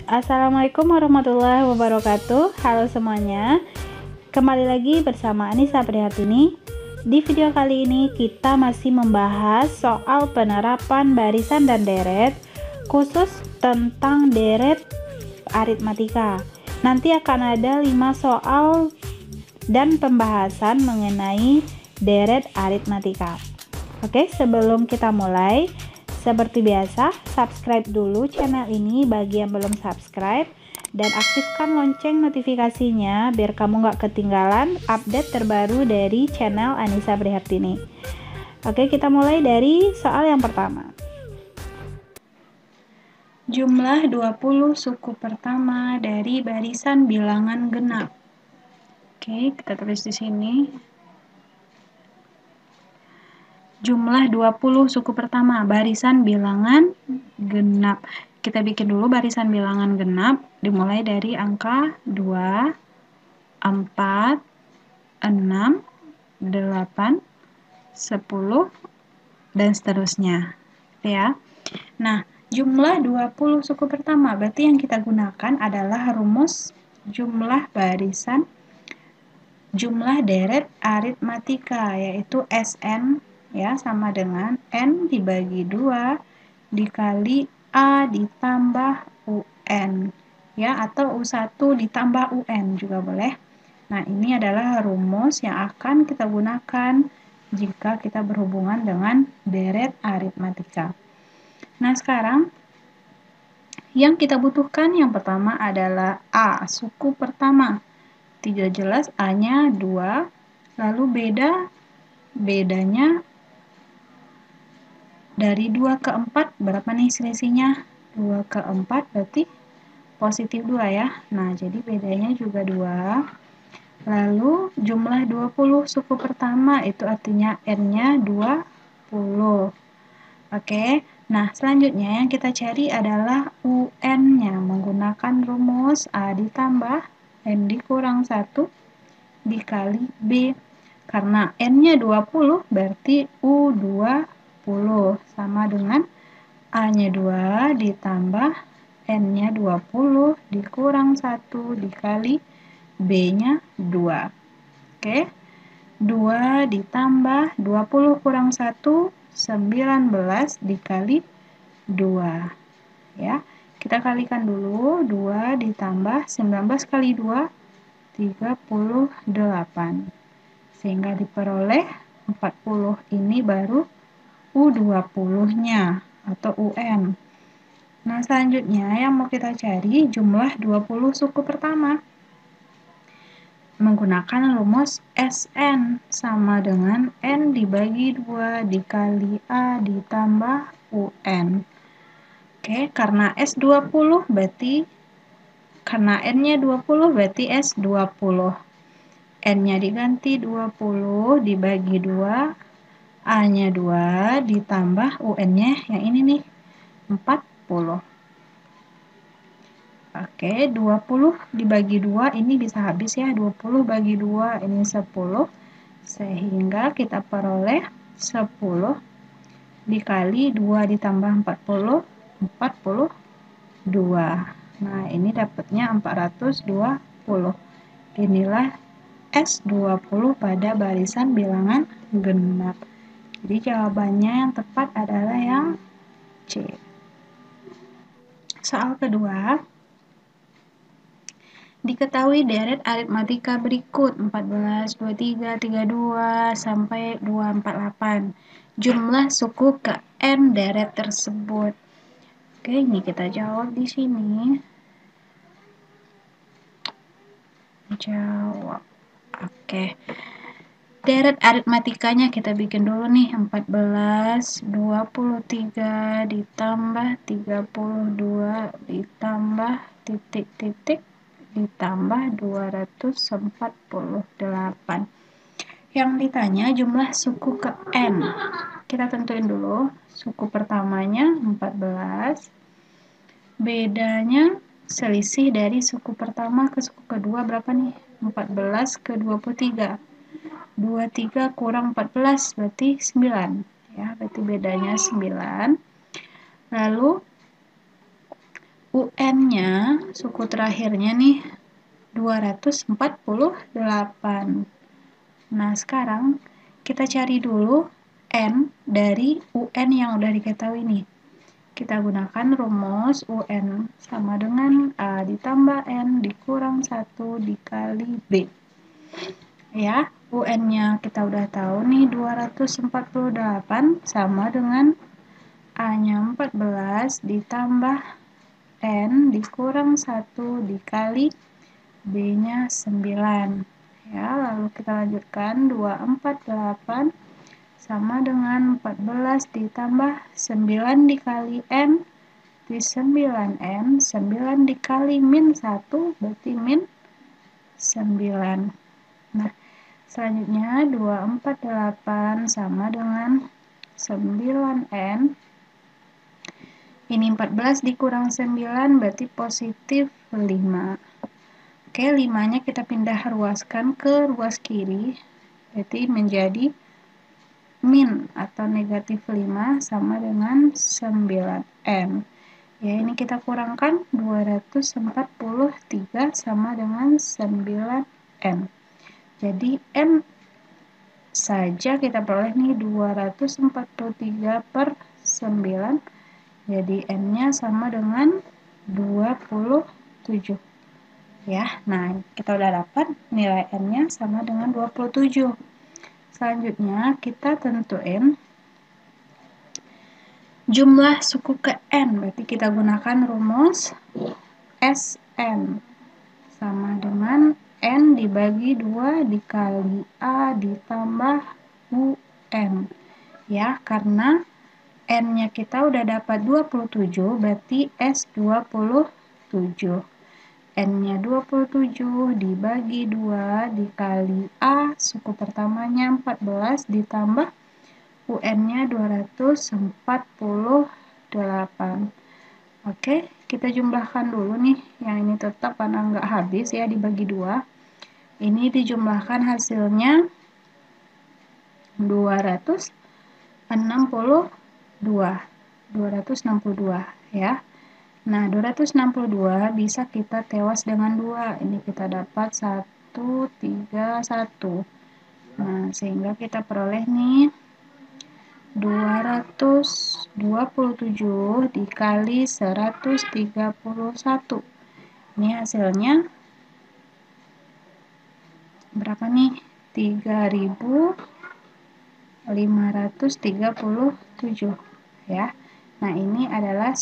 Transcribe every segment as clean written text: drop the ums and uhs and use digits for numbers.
Assalamualaikum warahmatullahi wabarakatuh. Halo semuanya, kembali lagi bersama Anissa Prihatini. Di video kali ini kita masih membahas soal penerapan barisan dan deret, khusus tentang deret aritmatika. Nanti akan ada 5 soal dan pembahasan mengenai deret aritmatika. Oke, sebelum kita mulai, seperti biasa, subscribe dulu channel ini bagi yang belum subscribe, dan aktifkan lonceng notifikasinya biar kamu gak ketinggalan update terbaru dari channel Anissa Prihatini. Oke, kita mulai dari soal yang pertama. Jumlah 20 suku pertama dari barisan bilangan genap. Oke, kita tulis di sini. Jumlah 20 suku pertama, barisan bilangan genap. Kita bikin dulu barisan bilangan genap, dimulai dari angka 2, 4, 6, 8, 10, dan seterusnya. Ya. Nah, jumlah 20 suku pertama, berarti yang kita gunakan adalah rumus jumlah barisan, jumlah deret aritmatika, yaitu SN, ya, sama dengan N dibagi 2 dikali A ditambah UN, ya, atau U1 ditambah UN juga boleh. Nah, ini adalah rumus yang akan kita gunakan jika kita berhubungan dengan deret aritmatika. Nah, sekarang yang kita butuhkan yang pertama adalah A, suku pertama. Tidak jelas A-nya 2, lalu bedanya dari 2 ke 4, berapa nih selisihnya? 2 ke 4 berarti positif 2 ya. Nah, jadi bedanya juga 2. Lalu jumlah 20 suku pertama, itu artinya N-nya 20. Oke, nah selanjutnya yang kita cari adalah UN-nya menggunakan rumus A ditambah N dikurang 1 dikali B. Karena N-nya 20 berarti U20 sama dengan A-nya 2 ditambah N-nya 20 dikurang 1 dikali B-nya 2. Oke, 2 ditambah 20 kurang 1, 19 dikali 2. Ya, kita kalikan dulu, 2 ditambah 19 kali 2, 38. Sehingga diperoleh 40, ini baru U20-nya atau UN. Nah, selanjutnya yang mau kita cari jumlah 20 suku pertama. Menggunakan rumus SN sama dengan N dibagi 2 dikali A ditambah UN. Oke, karena S20 berarti, karena N-nya 20 berarti S20. N-nya diganti 20 dibagi 2, A-nya 2 ditambah UN-nya yang ini nih, 40. Oke, 20 dibagi 2 ini bisa habis ya, 20 bagi 2 ini 10, sehingga kita peroleh 10 dikali 2 ditambah 40, 42. Nah, ini dapatnya 420. Inilah S20 pada barisan bilangan genap. Jadi jawabannya yang tepat adalah yang C. Soal kedua. Diketahui deret aritmatika berikut 14, 23, 32 sampai 248. Jumlah suku ke N deret tersebut. Oke, ini kita jawab di sini. Jawab. Oke. Deret aritmatikanya kita bikin dulu nih, 14, 23 ditambah 32 ditambah titik-titik ditambah 248. Yang ditanya jumlah suku ke N. Kita tentuin dulu, suku pertamanya 14, bedanya selisih dari suku pertama ke suku kedua berapa nih? 14 ke 23. 23 kurang 14 berarti 9. Ya, berarti bedanya 9. Lalu UN-nya, suku terakhirnya nih, 248. Nah, sekarang kita cari dulu N dari UN yang udah diketahui nih. Kita gunakan rumus UN sama dengan A ditambah N dikurang 1 dikali B. Ya, UN-nya kita udah tahu nih 248 sama dengan A-nya 14 ditambah N dikurang 1 dikali B-nya 9. Ya, lalu kita lanjutkan 248 sama dengan 14 ditambah 9 dikali N di 9N, 9 dikali min 1 berarti min 9. Nah, selanjutnya 248 sama dengan 9N. Ini 14 dikurang 9 berarti positif 5. Oke, 5-nya kita pindah ruaskan ke ruas kiri. Berarti menjadi min atau negatif 5 sama dengan 9N. Ya, ini kita kurangkan 243 sama dengan 9N. Jadi N saja kita peroleh nih 243 per 9. Jadi N-nya sama dengan 27. Ya, nah kita udah dapat nilai N-nya sama dengan 27. Selanjutnya kita tentuin jumlah suku ke N, berarti kita gunakan rumus SN sama dengan N dibagi 2 dikali A ditambah UN. Ya, karena N-nya kita udah dapat 27, berarti S27. N-nya 27 dibagi 2 dikali A, suku pertamanya 14 ditambah UN-nya 248. Oke, kita jumlahkan dulu nih. Yang ini tetap karena nggak habis ya dibagi 2. Ini dijumlahkan hasilnya 262 ya. Nah, 262 bisa kita tewas dengan 2. Ini kita dapat 131. Nah, sehingga kita peroleh nih 227 dikali 131. Ini hasilnya berapa nih? 3.537 ya. Nah, ini adalah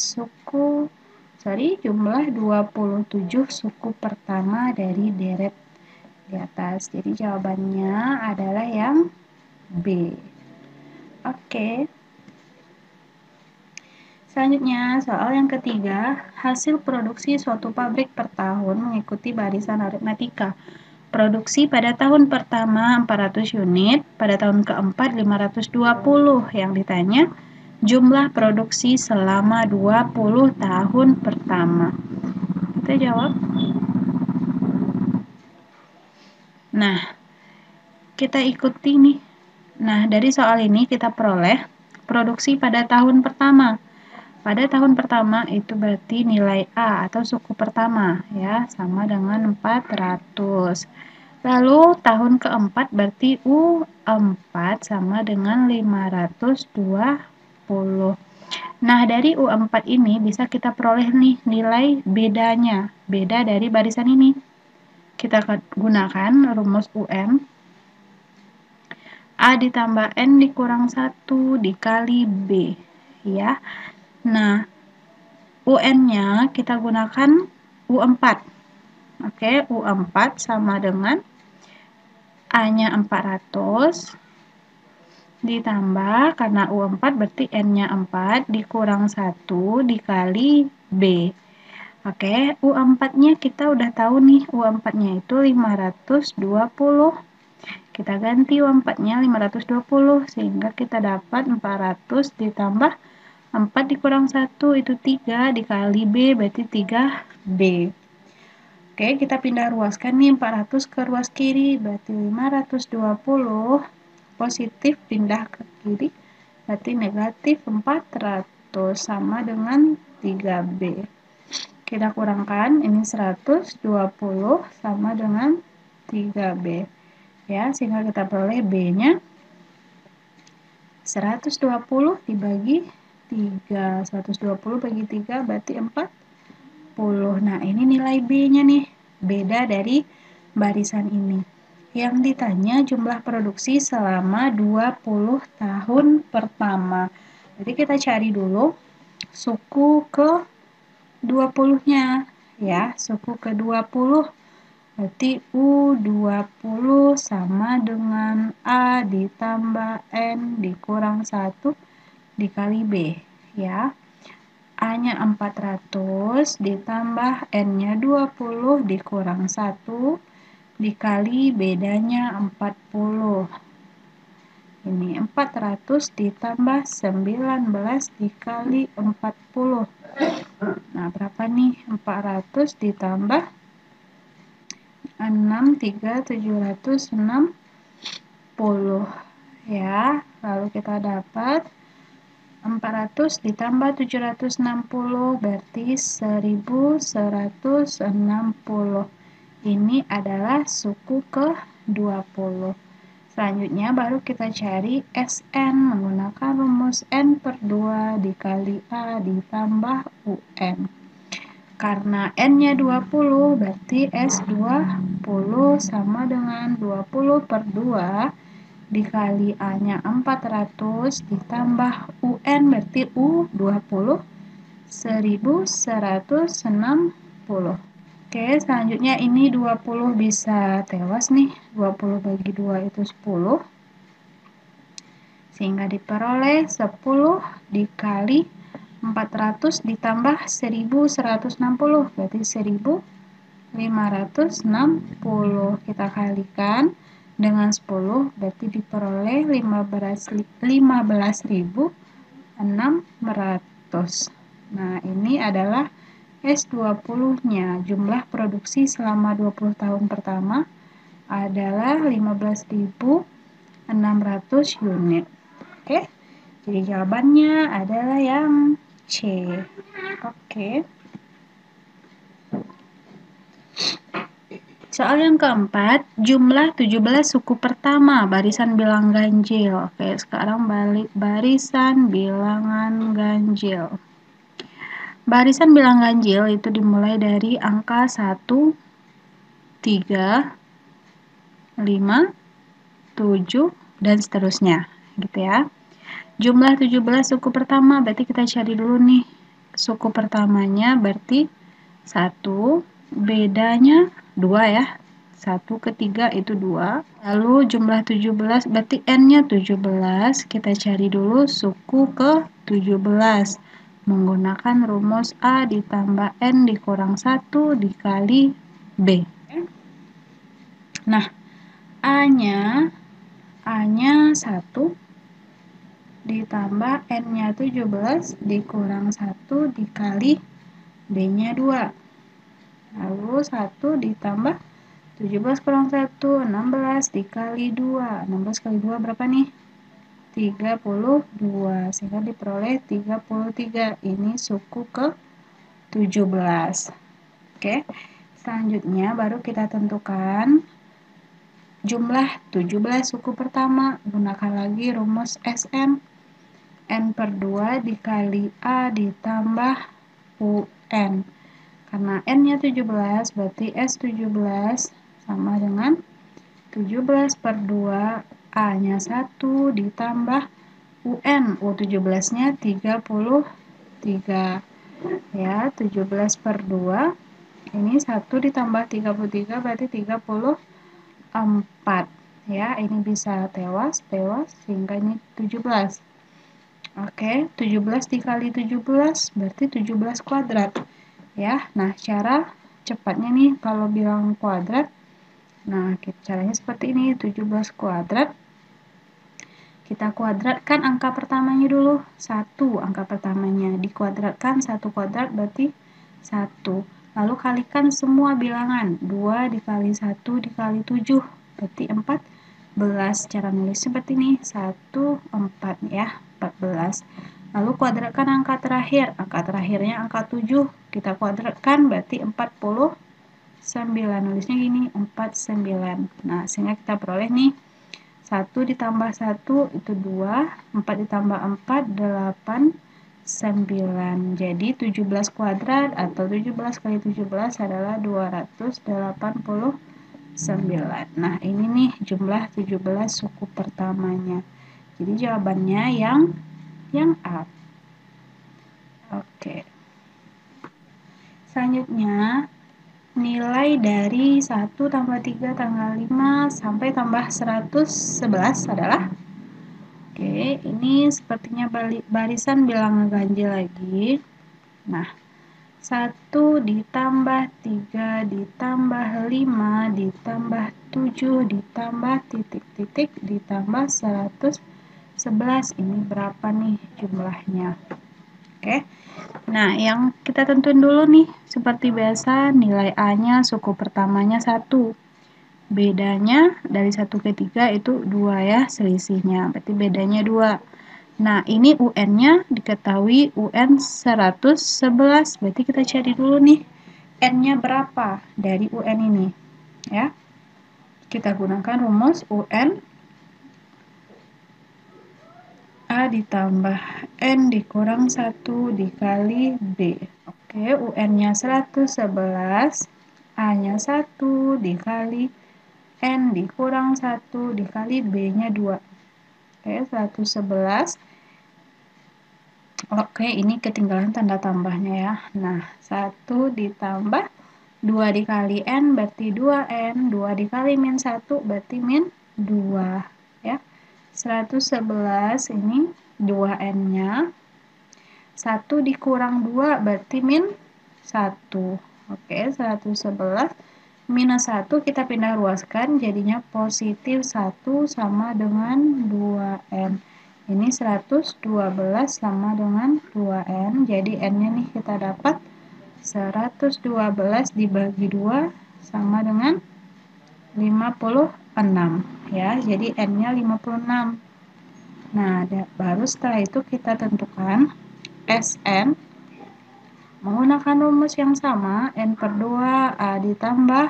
jumlah 27 suku pertama dari deret di atas. Jadi jawabannya adalah yang B. Oke. Selanjutnya, soal yang ketiga, hasil produksi suatu pabrik per tahun mengikuti barisan aritmatika. Produksi pada tahun pertama 400 unit, pada tahun keempat 520. Yang ditanya, jumlah produksi selama 20 tahun pertama. Kita jawab. Nah, kita ikuti nih. Nah, dari soal ini kita peroleh produksi pada tahun pertama. Pada tahun pertama itu berarti nilai A atau suku pertama ya, sama dengan 400. Lalu tahun keempat berarti U4 sama dengan 520. Nah, dari U4 ini bisa kita peroleh nih nilai bedanya, beda dari barisan ini. Kita gunakan rumus UN. A ditambah N dikurang 1 dikali B. Ya. Nah, UN-nya kita gunakan U4. Oke, U4 sama dengan A-nya 400 ditambah, karena U4 berarti N-nya 4 dikurang 1 dikali B. Oke, U4-nya kita udah tahu nih, U4-nya itu 520. Kita ganti U4-nya 520 sehingga kita dapat 400 ditambah 4 dikurang 1 itu 3 dikali B berarti 3B. Oke, kita pindah ruaskan nih 400 ke ruas kiri berarti 520 positif pindah ke kiri berarti negatif 400 sama dengan 3B. Kita kurangkan, ini 120 sama dengan 3B. Ya, sehingga kita peroleh B-nya 120 dibagi 3. 120 bagi 3 berarti 40. Nah, ini nilai B-nya nih. Beda dari barisan ini. Yang ditanya jumlah produksi selama 20 tahun pertama. Jadi kita cari dulu suku ke 20-nya. Ya, suku ke 20. Berarti U20 sama dengan A ditambah N dikurang 1 dikali B. Ya. A-nya 400 ditambah N-nya 20 dikurang 1 dikali bedanya 40. Ini 400 ditambah 19 dikali 40. Nah, berapa nih? 400 ditambah 6, 3, 760. Ya, lalu kita dapat 400 ditambah 760 berarti 1160. Ini adalah suku ke-20. Selanjutnya baru kita cari SN menggunakan rumus N/2 dikali A ditambah UN. Karena N-nya 20 berarti S20 sama dengan 20/2 dikali A-nya 400 ditambah UN berarti U20 1160. Oke, selanjutnya ini 20 bisa tewas nih. 20 bagi 2 itu 10. Sehingga diperoleh 10 dikali 400 ditambah 1160 berarti 1560. Kita kalikan dengan 10 berarti diperoleh 15.600. Nah, ini adalah S20-nya. Jumlah produksi selama 20 tahun pertama adalah 15.600 unit. Oke. Jadi jawabannya adalah yang C. Oke. Soal yang keempat, jumlah 17 suku pertama, barisan bilang ganjil. Oke, sekarang balik barisan bilangan ganjil. Barisan bilang ganjil itu dimulai dari angka 1, 3, 5, 7, dan seterusnya. Gitu ya. Jumlah 17 suku pertama, berarti kita cari dulu nih. Suku pertamanya berarti 1, bedanya 2 ya. 1 ke 3 itu 2. Lalu jumlah 17 berarti N-nya 17. Kita cari dulu suku ke 17. Menggunakan rumus A ditambah N dikurang 1 dikali B. Nah, A-nya 1 ditambah N-nya 17 dikurang 1 dikali B-nya 2. Lalu 1 ditambah 17 kurang 1, 16 dikali 2. 16 kali 2 berapa nih? 32. Sehingga diperoleh 33. Ini suku ke-17. Oke. Selanjutnya baru kita tentukan jumlah 17 suku pertama. Gunakan lagi rumus SN. N/2 dikali A ditambah UN. Karena N-nya 17, berarti S17 sama dengan 17/2 A-nya 1 ditambah UN. U17-nya 33. Ya, 17/2. Ini 1 ditambah 33 berarti 34. Ya, ini bisa tewas sehingga ini 17. Oke, 17 dikali 17 berarti 17 kuadrat. Ya, nah cara cepatnya nih kalau bilang kuadrat, nah caranya seperti ini, 17 kuadrat. Kita kuadratkan angka pertamanya dulu, 1 angka pertamanya. Dikuadratkan 1 kuadrat berarti 1. Lalu kalikan semua bilangan, 2 dikali 1 dikali 7 berarti 14. Cara nulis seperti ini, 1, 4 ya. 14. Lalu kuadratkan angka terakhir. Angka terakhirnya angka 7. Kita kuadratkan berarti 49. Nulisnya gini, 49. Nah, sehingga kita peroleh nih 1 ditambah 1 itu 2, 4 ditambah 4, 8, 9. Jadi 17 kuadrat atau 17 kali 17 adalah 289. Nah, ini nih jumlah 17 suku pertamanya. Jadi jawabannya yang A. Oke. Selanjutnya, nilai dari 1 tambah 3 tanggal 5 sampai tambah 111 adalah, oke, ini sepertinya barisan bilangan ganjil lagi. Nah, 1 ditambah 3 ditambah 5 ditambah 7 ditambah titik-titik ditambah 111. Ini berapa nih jumlahnya? Oke. Nah, yang kita tentuin dulu nih, seperti biasa nilai A-nya suku pertamanya 1. Bedanya dari 1 ke 3 itu 2 ya, selisihnya. Berarti bedanya 2. Nah, ini UN-nya diketahui UN 111. Berarti kita cari dulu nih, N-nya berapa dari UN ini. Ya. Kita gunakan rumus UN A ditambah N dikurang 1 dikali B. Oke, UN-nya 111, A-nya 1 dikali N dikurang 1 dikali B-nya 2. Oke, 111. Oke, ini ketinggalan tanda tambahnya ya. Nah, 1 ditambah 2 dikali N berarti 2N, 2 dikali min 1 berarti min 2. Ya, 111 ini 2N-nya. 1 dikurang 2 berarti min 1. Oke, 111 minus 1 kita pindah ruaskan, jadinya positif 1 sama dengan 2N. Ini 112 sama dengan 2N, jadi N-nya nih kita dapat 112 dibagi 2 sama dengan 56. Ya, jadi N-nya 56. Nah, baru setelah itu kita tentukan Sn menggunakan rumus yang sama, N per 2 A ditambah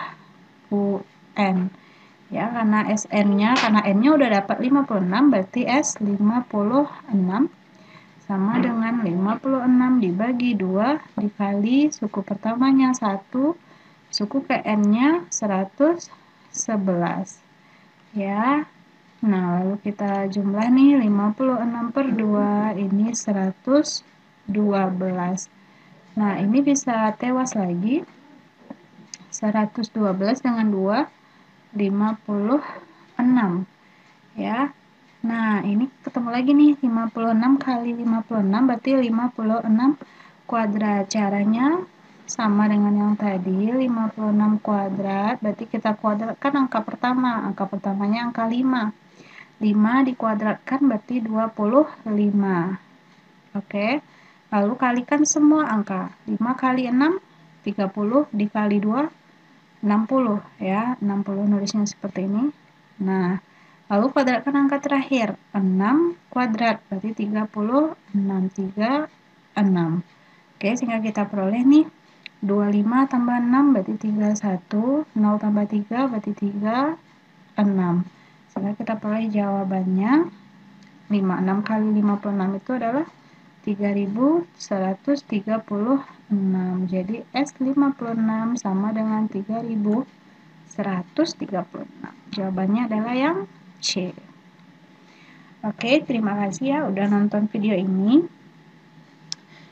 UN. Ya, karena Sn-nya, karena N-nya udah dapat 56, berarti S 56 sama dengan 56 dibagi 2 dikali suku pertamanya 1, suku ke N-nya 111. Ya, nah lalu kita jumlah nih 56 per 2, ini 112. Nah, ini bisa tewas lagi. 112 dengan 2, 56. Ya. Nah, ini ketemu lagi nih, 56 kali 56 berarti 56 kuadrat. Caranya sama dengan yang tadi, 56 kuadrat, berarti kita kuadratkan angka pertama. Angka pertamanya angka 5. 5 dikuadratkan berarti 25. Oke. Lalu kalikan semua angka. 5 kali 6, 30 dikali 2, 60 ya. 60 nulisnya seperti ini. Nah, lalu kuadratkan angka terakhir. 6 kuadrat berarti 30, 6. Oke, sehingga kita peroleh nih 25 tambah 6 berarti 31, 0 tambah 3 berarti 36. Sehingga kita peroleh jawabannya 56 kali 56 itu adalah 3136. Jadi S56 sama dengan 3136. Jawabannya adalah yang C. Oke, terima kasih ya udah nonton video ini.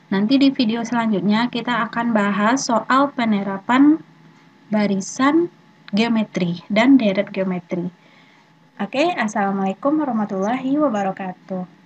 Nanti di video selanjutnya kita akan bahas soal penerapan barisan geometri dan deret geometri. Oke, assalamualaikum warahmatullahi wabarakatuh.